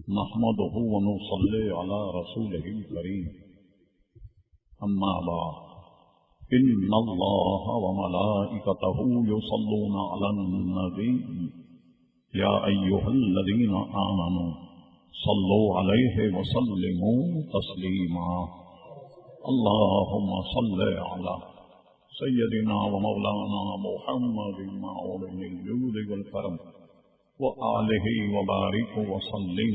نحمده ونصلي على رسوله الكريم أما بعد إن الله وملائكته يصلون على النبي يا أيها الذين آمنوا صلوا عليه وسلموا تسليما اللهم صل على سيدنا ومولانا محمد معون الجود والكرم وآله وبارك وسلم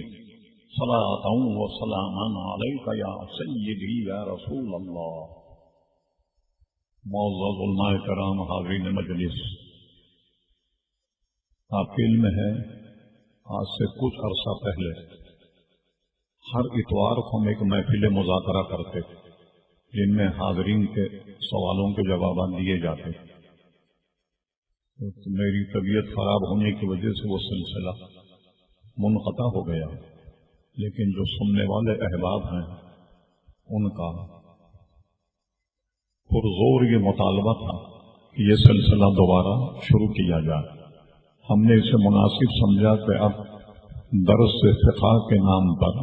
صلاة وسلاما عليك يا سيدي يا رسول الله. معزز علماء کرام، حاضرین مجلس، آپ کے علم ہے آج سے کچھ عرصہ پہلے ہر اتوار کو ہم ایک محفل مذاکرہ کرتے جن میں حاضرین کے سوالوں کے جوابات دیے جاتے. میری طبیعت خراب ہونے کی وجہ سے وہ سلسلہ منقطع ہو گیا، لیکن جو سننے والے احباب ہیں ان کا پرزور یہ مطالبہ تھا کہ یہ سلسلہ دوبارہ شروع کیا جائے. ہم نے اسے مناسب سمجھا کہ اب درس فقہ کے نام پر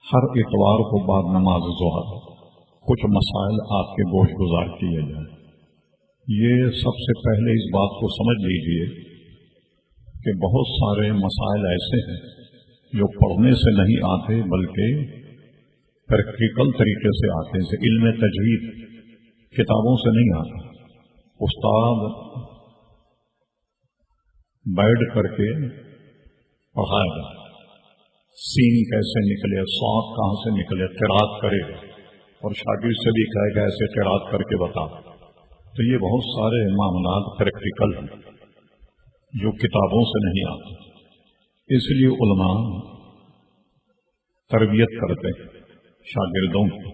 ہر اتوار کو بعد نماز ظہر کچھ مسائل آپ کے گوش گزار کیے جائیں. یہ سب سے پہلے اس بات کو سمجھ لیجئے کہ بہت سارے مسائل ایسے ہیں جو پڑھنے سے نہیں آتے بلکہ پریکٹیکل طریقے سے آتے ہیں. علم تجوید کتابوں سے نہیں آتا. استاد بیٹھ کر کے پڑھائے گا، سین کیسے نکلے، صاد کہاں سے نکلے، قرات کرے اور شاگرد سے بھی کہے گا ایسے قرات کر کے بتا. تو یہ بہت سارے معاملات پریکٹیکل ہیں جو کتابوں سے نہیں آتے. اس لیے علماء تربیت کرتے شاگردوں کی.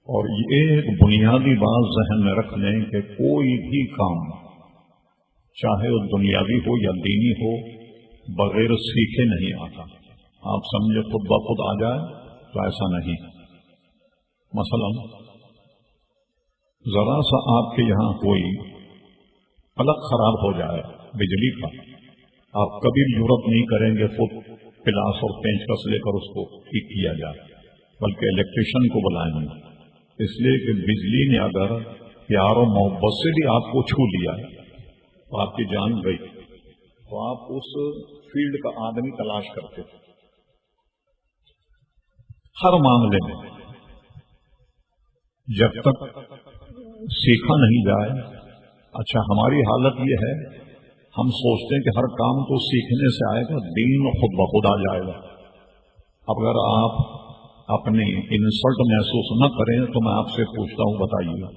اور یہ ایک بنیادی بات ذہن میں رکھ لیں کہ کوئی بھی کام چاہے وہ دنیاوی ہو یا دینی ہو بغیر سیکھے نہیں آتا. آپ سمجھے خود بخود آ جائے تو ایسا نہیں. مثلا ذرا سا آپ کے یہاں کوئی پلک خراب ہو جائے بجلی کا، آپ کبھی جرأت نہیں کریں گے خود پلاس اور پینچکس لے کر اس کو ٹھیک کیا جائے، بلکہ الیکٹریشین کو بلائیں گے. اس لیے کہ بجلی نے اگر پیار و محبت سے بھی آپ کو چھو لیا تو آپ کی جان گئی. تو آپ اس فیلڈ کا آدمی تلاش کرتے ہر معاملے میں. جب تک سیکھا نہیں جائے، اچھا ہماری حالت یہ ہے ہم سوچتے ہیں کہ ہر کام تو سیکھنے سے آئے گا، دین خود بخود آ جائے گا. اگر آپ اپنی انسلٹ محسوس نہ کریں تو میں آپ سے پوچھتا ہوں، بتائیے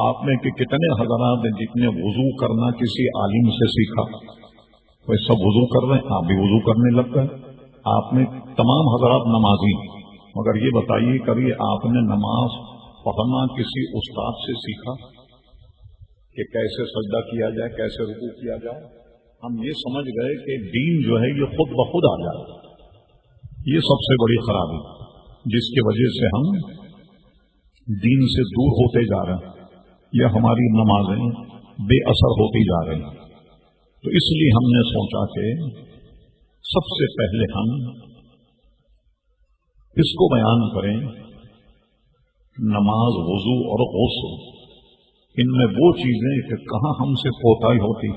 آپ نے کہ کتنے حضرات جتنے وضو کرنا کسی عالم سے سیکھا، وہ سب وضو کر رہے ہیں، آپ بھی وضو کرنے لگ گئے. آپ نے تمام حضرات نمازی، مگر یہ بتائیے کبھی آپ نے نماز پڑھنا کسی استاد سے سیکھا کہ کیسے سجدہ کیا جائے، کیسے رکوع کیا جائے؟ ہم یہ سمجھ گئے کہ دین جو ہے یہ خود بخود آ جائے. یہ سب سے بڑی خرابی جس کی وجہ سے ہم دین سے دور ہوتے جا رہے ہیں، یا ہماری نمازیں بے اثر ہوتی جا رہی ہیں. تو اس لیے ہم نے سوچا کہ سب سے پہلے ہم اس کو بیان کریں. نماز، وضو اور غسل، ان میں وہ چیزیں کہ کہاں ہم سے کوتاہی ہوتی.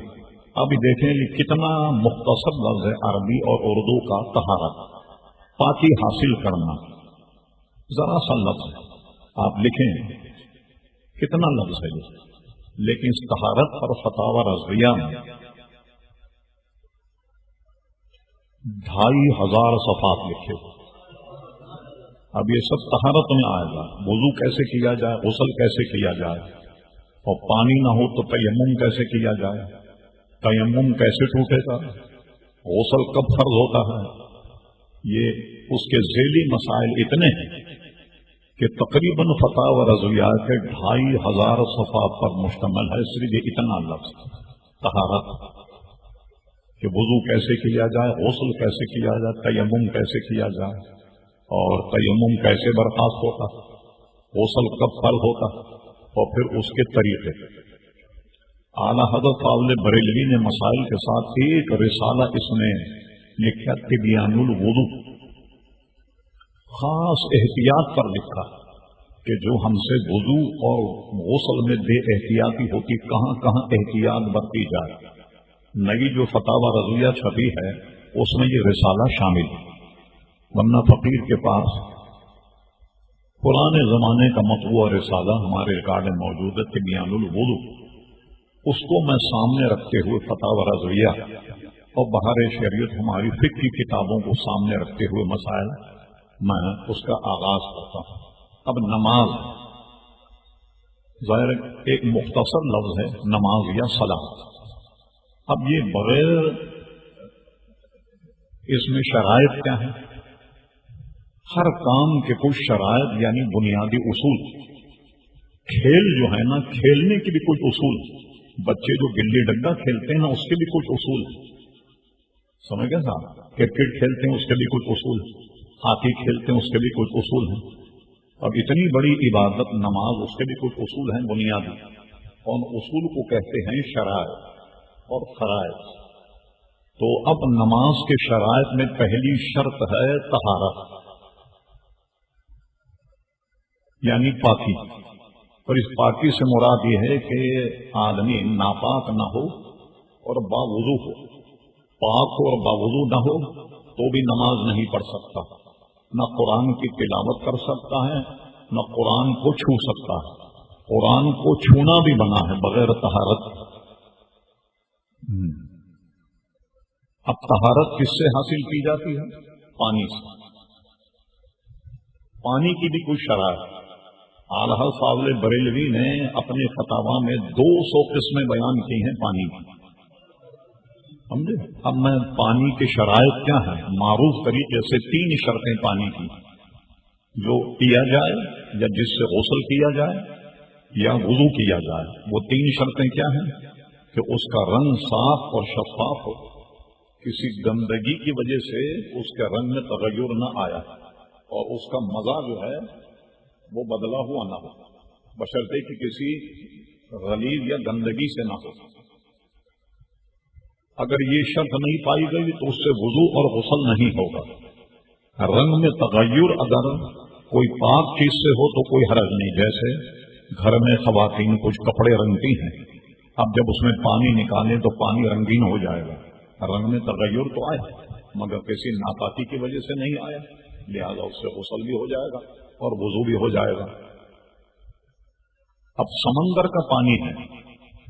ابھی دیکھیں یہ کتنا مختصر لفظ ہے عربی اور اردو کا طہارت، پاکی حاصل کرنا. ذرا سا لفظ ہے، آپ لکھیں کتنا لفظ ہے یہ، لیکن اس طہارت پر فتاوی رضویہ میں 2500 صفحات لکھے. اب یہ سب طہارت میں آئے گا. وضو کیسے کیا جائے، غسل کیسے کیا جائے، اور پانی نہ ہو تو تیمم کیسے کیا جائے، تیمم کیسے ٹوٹے گا، غسل کب فرض ہوتا ہے. یہ اس کے ذیلی مسائل اتنے ہیں کہ تقریباً فتاوی رضویہ کے 2500 صفحات پر مشتمل ہے. صرف یہ اتنا لفظ طہارت کہ وضو کیسے کیا جائے، غسل کیسے کیا جائے، تیمم کیسے کیا جائے، اور تیمم کیسے برخاست ہوتا، غسل کب فرض ہوتا، اور پھر اس کے طریقے. اعلیٰ حضرت فاضل بریلوی نے مسائل کے ساتھ ایک رسالہ اس میں لکھا تبیان الوضو، خاص احتیاط پر لکھا کہ جو ہم سے وضو اور غسل میں بے احتیاطی ہوتی کہاں کہاں احتیاط برتی جائے۔ نئی جو فتاوی رضویہ چھپی ہے اس میں یہ رسالہ شامل ہے، ورنہ فقیر کے پاس پرانے زمانے کا مطبوع رسالہ ہمارے ریکارڈ میں موجود ہے تبیان الوضو، اس کو میں سامنے رکھتے ہوئے فتاوی رضویہ اور بہار شریعت ہماری فقہ کی کتابوں کو سامنے رکھتے ہوئے مسائل میں اس کا آغاز کرتا ہوں۔ اب نماز ظاہر ایک مختصر لفظ ہے، نماز یا صلاۃ۔ اب یہ بغیر اس میں شرائط کیا ہے؟ ہر کام کے کچھ شرائط یعنی بنیادی اصول۔ کھیل جو ہے نا، کھیلنے کے بھی کچھ اصول، بچے جو گلی ڈنڈا کھیلتے ہیں نا اس کے بھی کچھ اصول، سمجھ گئے صاحب؟ کرکٹ کھیلتے ہیں اس کے بھی کچھ اصول، ہاکی کھیلتے ہیں اس کے بھی کچھ اصول ہیں۔ اب اتنی بڑی عبادت نماز، اس کے بھی کچھ اصول ہیں بنیادی، اور اصول کو کہتے ہیں شرائط اور فرائض۔ تو اب نماز کے شرائط میں پہلی شرط ہے طہارت، یعنی پاکی۔ اور اس پاکی سے مراد یہ ہے کہ آدمی ناپاک نہ ہو اور باوضو ہو۔ پاک ہو اور باوضو نہ ہو تو بھی نماز نہیں پڑھ سکتا، نہ قرآن کی تلاوت کر سکتا ہے، نہ قرآن کو چھو سکتا ہے۔ قرآن کو چھونا بھی منع ہے بغیر طہارت۔ اب طہارت کس سے حاصل کی جاتی ہے؟ پانی سے۔ پانی کی بھی کچھ شرائط اعلیٰ صاحب بریلوی نے اپنے فتاوی میں 200 قسمیں بیان کی ہیں پانی کی، سمجھے؟ اب میں پانی کے شرائط کیا ہیں، معروف طریقے سے 3 شرطیں پانی کی، جو پیا جائے یا جس سے غسل کیا جائے یا وضو کیا جائے۔ وہ 3 شرطیں کیا ہیں؟ کہ اس کا رنگ صاف اور شفاف ہو، کسی گندگی کی وجہ سے اس کے رنگ میں تغیر نہ آیا، اور اس کا مزہ جو ہے وہ بدلا ہوا نہ ہو، بشرطے کہ کسی غلیظ یا گندگی سے نہ ہو۔ اگر یہ شرط نہیں پائی گئی تو اس سے وضو اور غسل نہیں ہوگا۔ رنگ میں تغیر اگر کوئی پاک چیز سے ہو تو کوئی حرج نہیں، جیسے گھر میں خواتین کچھ کپڑے رنگتی ہیں، اب جب اس میں پانی نکالیں تو پانی رنگین ہو جائے گا، رنگ میں تغیر تو آیا مگر کسی ناپاکی کی وجہ سے نہیں آیا، لہذا اس سے غسل بھی ہو جائے گا اور وضو بھی ہو جائے گا۔ اب سمندر کا پانی ہے،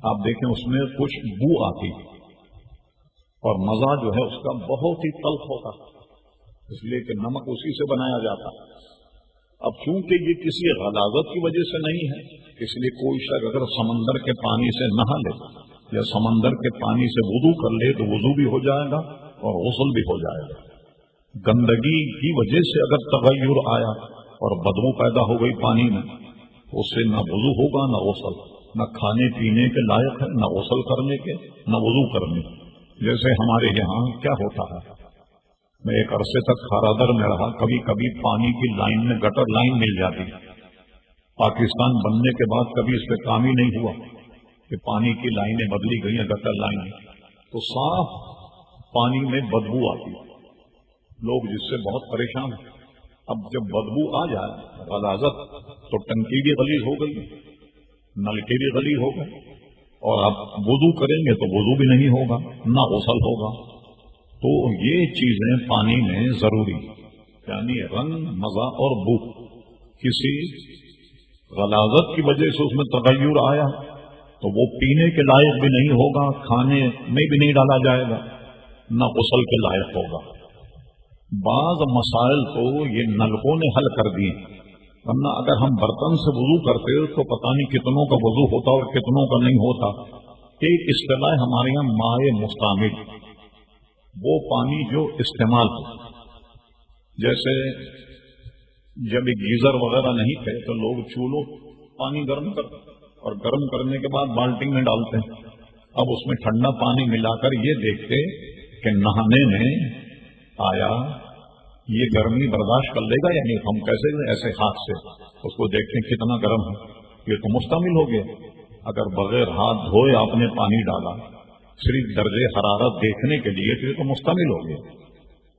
آپ دیکھیں اس میں کچھ بو آتی اور مزہ جو ہے اس کا بہت ہی تلخ ہوتا، اس لیے کہ نمک اسی سے بنایا جاتا۔ اب چونکہ یہ کسی غلاظت کی وجہ سے نہیں ہے، اس لیے کوئی شخص اگر سمندر کے پانی سے نہا لے یا سمندر کے پانی سے وضو کر لے تو وضو بھی ہو جائے گا اور غسل بھی ہو جائے گا۔ گندگی کی وجہ سے اگر تغیر آیا اور بدبو پیدا ہو گئی پانی میں، اس سے نہ وضو ہوگا نہ غسل، نہ کھانے پینے کے لائق ہے، نہ غسل کرنے کے، نہ وضو کرنے۔ جیسے ہمارے یہاں کیا ہوتا ہے، میں ایک عرصے تک کھارادر میں رہا، کبھی کبھی پانی کی لائن میں گٹر لائن مل جاتی۔ پاکستان بننے کے بعد کبھی اس پہ کام ہی نہیں ہوا کہ پانی کی لائنیں بدلی گئی ہیں، گٹر لائن، تو صاف پانی میں بدبو آتی، لوگ جس سے بہت پریشان ہیں۔ اب جب بدبو آ جائے غلاظت تو ٹنکی بھی غلیظ ہو گئی، نلکے بھی غلیظ ہو گئے، اور اب وضو کریں گے تو وضو بھی نہیں ہوگا، نہ غسل ہوگا۔ تو یہ چیزیں پانی میں ضروری، یعنی رنگ، مزہ اور بو۔ کسی غلاظت کی وجہ سے اس میں تغیر آیا تو وہ پینے کے لائق بھی نہیں ہوگا، کھانے میں بھی نہیں ڈالا جائے گا، نہ غسل کے لائق ہوگا۔ بعض مسائل تو یہ نلکوں نے حل کر دیے، ورنہ اگر ہم برتن سے وضو کرتے تو پتہ نہیں کتنوں کا وضو ہوتا اور کتنوں کا نہیں ہوتا۔ ایک اصطلاح ہمارے یہاں مائع مستعمل، وہ پانی جو استعمال ہو، جیسے جب گیزر وغیرہ نہیں تھے تو لوگ چولہوں پانی گرم کرتے اور گرم کرنے کے بعد بالٹی میں ڈالتے ہیں، اب اس میں ٹھنڈا پانی ملا کر یہ دیکھتے کہ نہانے میں آیا یہ گرمی برداشت کر لے گا یا نہیں، ہم کیسے ایسے ہاتھ سے اس کو دیکھتے ہیں کتنا گرم ہے، یہ تو مستعمل ہو گیا۔ اگر بغیر ہاتھ دھوئے آپ نے پانی ڈالا صرف درجے حرارت دیکھنے کے لیے تو یہ تو مستعمل ہو گیا،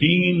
3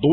2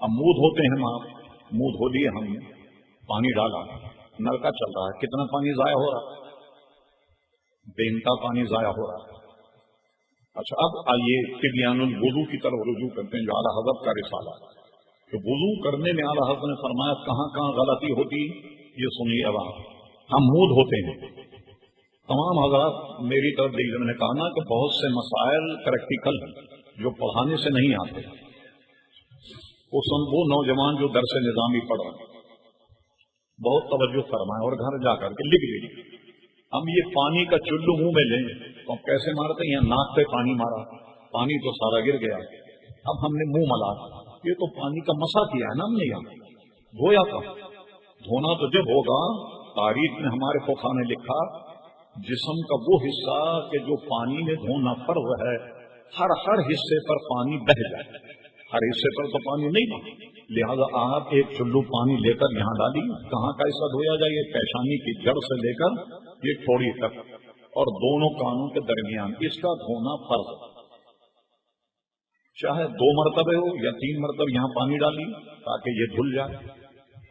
اب منہ دھوتے ہیں ہم، منہ دھو لیے ہم نے، پانی ڈالا، نل کا چل رہا ہے، کتنا پانی ضائع ہو رہا ہے؟ بے انتہا پانی ضائع ہو رہا ہے۔ اچھا اب آئیے تبیان الوضو کی طرف رجوع کرتے ہیں، جو اعلیٰ حضرت کا رسالہ ہے کہ وضو کرنے میں اعلیٰ حضرت نے فرمایا کہاں کہاں غلطی ہوتی، یہ سنیے۔ اب ہم منہ دھوتے ہیں، تمام حضرات میری طرف دیکھیے، میں نے کہا نا کہ بہت سے مسائل پریکٹیکل ہیں جو پڑھانے سے نہیں آتے، وہ نوجوان جو درس نظامی پڑھ رہے ہیں بہت توجہ فرمائیں اور گھر جا کر کے لکھ لیجیے۔ ہم یہ پانی کا چلو منہ میں لیں تو ہم کیسے مارتے ہیں؟ یہاں ناک پہ پانی مارا، پانی تو سارا گر گیا، اب ہم نے منہ ملا، یہ تو پانی کا مسا کیا ہے نا ہم نے، یہاں دھویا تھا۔ دھونا تو جب ہوگا، تاریخ میں ہمارے فقہا نے لکھا جسم کا وہ حصہ کہ جو پانی میں دھونا فرض ہے، ہر حصے پر پانی بہہ جائے، ہر حصے پر تو پانی نہیں بہے، لہذا آپ ایک چلو پانی لے کر یہاں ڈالی، کہاں کا حصہ دھویا جائے؟ پیشانی کی جڑ سے لے کر یہ تھوڑی تک اور دونوں کانوں کے درمیان، اس کا دھونا فرض ہے۔ چاہے 2 مرتبے ہو یا 3 مرتبے یہاں پانی ڈالی تاکہ یہ دھل جائے،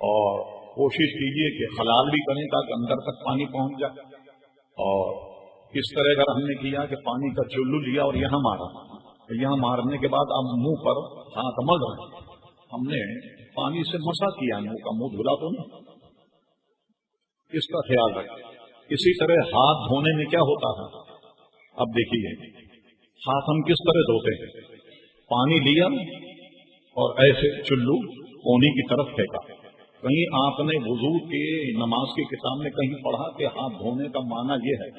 اور کوشش کیجیے کہ حلال بھی کریں تاکہ اندر تک پانی پہنچ جائے۔ اور اس طرح اگر ہم نے کیا کہ پانی کا چلو لیا اور یہاں مارا، یہاں مارنے کے بعد اب منہ پر ہاتھ مل رہے ہیں، ہم نے پانی سے مسا کیا، منہ کا منہ دھلا تو نہیں، اس کا خیال رکھیں۔ اسی طرح ہاتھ دھونے میں کیا ہوتا ہے؟ اب دیکھیے ہاتھ ہم کس طرح دھوتے ہیں؟ پانی لیا اور ایسے چلو کونی کی طرف پھینکا۔ کہیں آپ نے وضو کے نماز کی کتاب میں کہیں پڑھا کہ ہاتھ دھونے کا معنی یہ ہے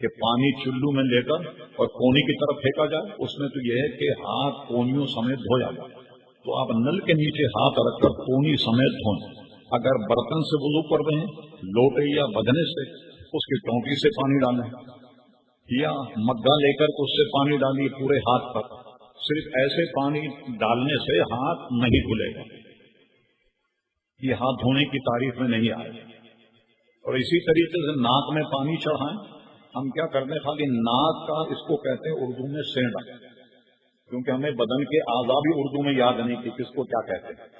کہ پانی چلو میں لے کر اور کونی کی طرف پھینکا جائے؟ اس میں تو یہ ہے کہ ہاتھ کونیوں سمیت دھویا جائے۔ تو آپ نل کے نیچے ہاتھ رکھ کر کونی سمیت دھوئیں۔ اگر برتن سے وضو کر رہے ہیں، لوٹے یا بدنے سے، اس کی ٹوٹی سے پانی ڈالیں، یا مگا لے کر اس سے پانی ڈالیے پورے ہاتھ پر۔ صرف ایسے پانی ڈالنے سے ہاتھ نہیں دھلے گا، یہ ہاتھ دھونے کی تعریف میں نہیں آئے۔ اور اسی طریقے سے ناک میں پانی چڑھائیں، ہم کیا کرتے ہیں خالی ناک کا، اس کو کہتے ہیں اردو میں سینڈا، کیونکہ ہمیں بدن کے اعضاء بھی اردو میں یاد نہیں کہ کس کو کیا کہتے ہیں،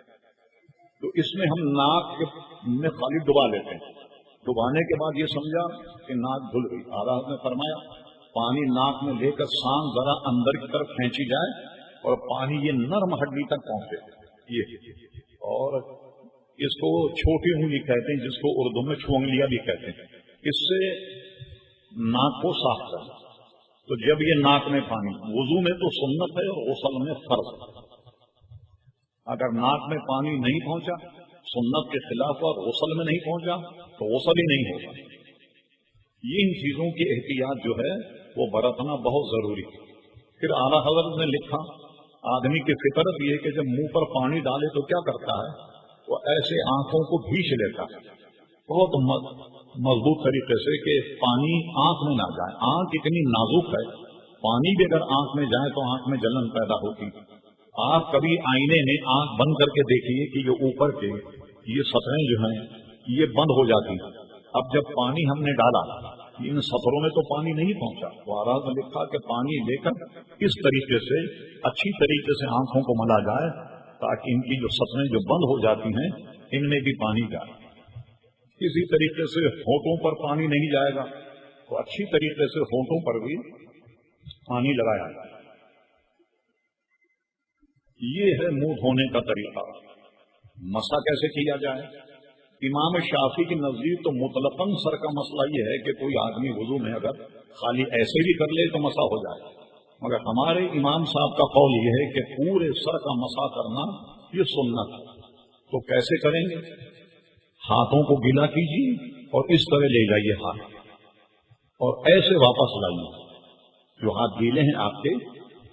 تو اس میں ہم ناک میں خالی ڈبا لیتے ہیں۔ ڈبانے کے بعد یہ سمجھا کہ ناک دھل گئی، آداب نے فرمایا پانی ناک میں لے کر سانس ذرا اندر کی طرف کھینچی جائے اور پانی یہ نرم ہڈی تک پہنچے، یہ اور اس کو چھوٹی انگلی کہتے ہیں، جس کو اردو میں چھو انگلیاں بھی کہتے ہیں، اس سے ناک کو صاف کریں۔ تو جب یہ ناک میں پانی، وضو میں تو سنت ہے اور غسل میں فرض ہے، اگر ناک میں پانی نہیں پہنچا، سنت کے خلاف اور غسل میں نہیں پہنچا تو غسل ہی نہیں ہوگا۔ یہ ان چیزوں کی احتیاط جو ہے وہ برتنا بہت ضروری ہے۔ پھر اعلیٰ حضرت نے لکھا آدمی کی فطرت یہ کہ جب منہ پر پانی ڈالے تو کیا کرتا ہے؟ وہ ایسے آنکھوں کو بھیچ لیتا ہے بہت مضبوط طریقے سے کہ پانی آنکھ میں نہ جائے۔ آنکھ اتنی نازک ہے، پانی بھی اگر آنکھ میں جائے تو آنکھ میں جلن پیدا ہوتی۔ آپ کبھی آئینے میں آنکھ بند کر کے دیکھیے کہ یہ اوپر کے یہ سطحیں جو ہیں یہ بند ہو جاتی ہیں۔ اب جب پانی ہم نے ڈالا، ان سطروں میں تو پانی نہیں پہنچا، تو آراز نے لکھا کہ پانی لے کر اس طریقے سے اچھی طریقے سے آنکھوں کو ملا جائے تاکہ ان کی جو سطحیں جو بند ہو جاتی ہیں ان میں بھی پانی جائے۔ اسی طریقے سے ہونٹوں پر پانی نہیں جائے گا تو اچھی طریقے سے ہونٹوں پر بھی پانی لگایا جائے۔ یہ ہے منہ دھونے کا طریقہ۔ مسا کیسے کیا جائے؟ امام شافعی کے نزدیک تو مطلقاً سر کا مسئلہ یہ ہے کہ کوئی آدمی وضو میں اگر خالی ایسے بھی کر لے تو مسا ہو جائے، مگر ہمارے امام صاحب کا قول یہ ہے کہ پورے سر کا مسا کرنا یہ سنت ہے۔ تو کیسے کریں گے؟ ہاتھوں کو گیلا کیجیے اور اس طرح لے جائیے ہاتھ اور ایسے واپس لائیے، جو ہاتھ گیلے ہیں آپ کے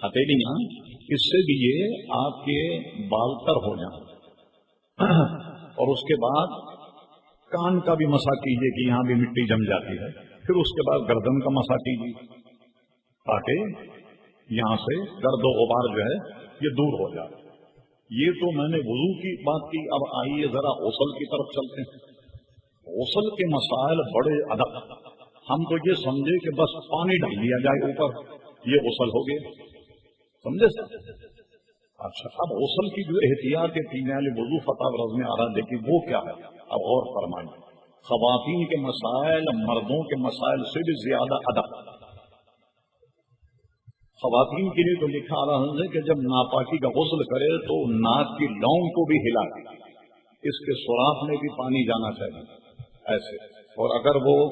ہتھیلیاں، اس سے بھی یہ آپ کے بال تر ہو جائیں۔ اور اس کے بعد کان کا بھی مسا کیجیے کہ یہاں بھی مٹی جم جاتی ہے، پھر اس کے بعد گردن کا مسا کیجیے تاکہ یہاں سے گرد و غبار جو ہے یہ دور ہو جائے۔ یہ تو میں نے وضو کی بات کی، اب آئیے ذرا غسل کی طرف چلتے ہیں۔ غسل کے مسائل بڑے ادب، ہم تو یہ سمجھے کہ بس پانی ڈال دیا جائے اوپر، یہ غسل ہو گیا، سمجھے؟ اچھا، اب غسل کی جو احتیاط ہے پینے والے وضو فتح رض میں آ رہا ہے، لیکن وہ کیا ہے؟ اب غور فرمائیں، خواتین کے مسائل مردوں کے مسائل سے بھی زیادہ ادب۔ خواتین کے لیے تو لکھا آ رہا ہے کہ جب ناپاکی کا غسل کرے تو ناک کی لونگ کو بھی ہلا، اس کے سوراخ میں بھی پانی جانا چاہیے ایسے، اور اگر وہ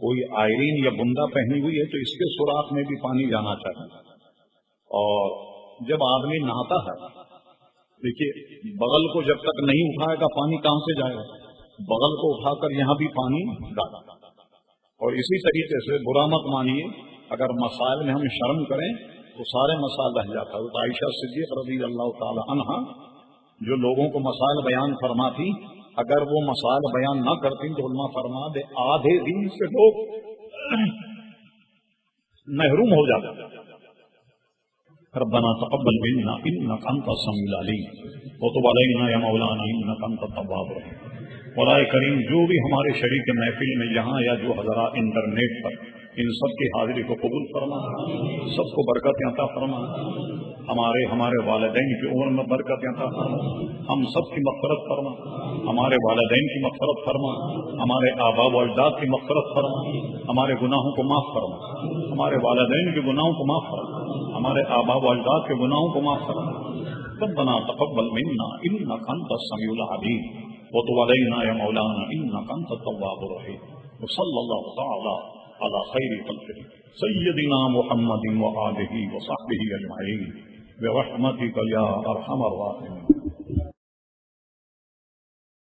کوئی آئرین یا بندہ پہنی ہوئی ہے تو اس کے سوراخ میں بھی پانی جانا چاہیے۔ اور جب آدمی نہاتا ہے، دیکھیے بغل کو جب تک نہیں اٹھائے گا پانی کہاں سے جائے گا؟ بغل کو اٹھا کر یہاں بھی پانی ڈالا۔ اور اسی طریقے سے برا مت مانیے، اگر مسائل میں ہم شرم کریں تو سارے مسائل رہ جاتا ہے۔ عائشہ صدیقہ رضی اللہ تعالی عنہا جو لوگوں کو مسائل بیان فرماتی، اگر وہ مسائل بیان نہ کرتی تو علماء فرما دے آدھے دن سے لوگ محروم ہو جاتے۔ ربنا تقبل منا انك انت السميع العليم وتب علينا يا مولانا انك انت التواب الرحيم۔ مولا کریم، جو بھی ہمارے شریک محفل میں یہاں یا جو حضرات انٹرنیٹ پر، ان سب کی حاضری کو قبول فرما، سب کو برکت عطا فرما، ہمارے والدین کی عمر میں برکت عطا فرما، ہم سب کی مغفرت فرما، ہمارے والدین کی مغفرت فرما، ہمارے آباء و اجداد کی مغفرت فرما، ہمارے گناہوں کو معاف فرما، ہمارے والدین کے گناہوں کو معاف فرما، ہمارے آباء و اجداد کے گناہوں کو معاف فرما۔ ربنا تقبل منا انك انت السميع العليم وتب علينا يا مولانا انك انت التواب الرحيم۔ وصلى الله تعالى على خير خلقه سيدنا محمد وآله وصحبه اجمعين برحمتك يا ارحم الراحمين۔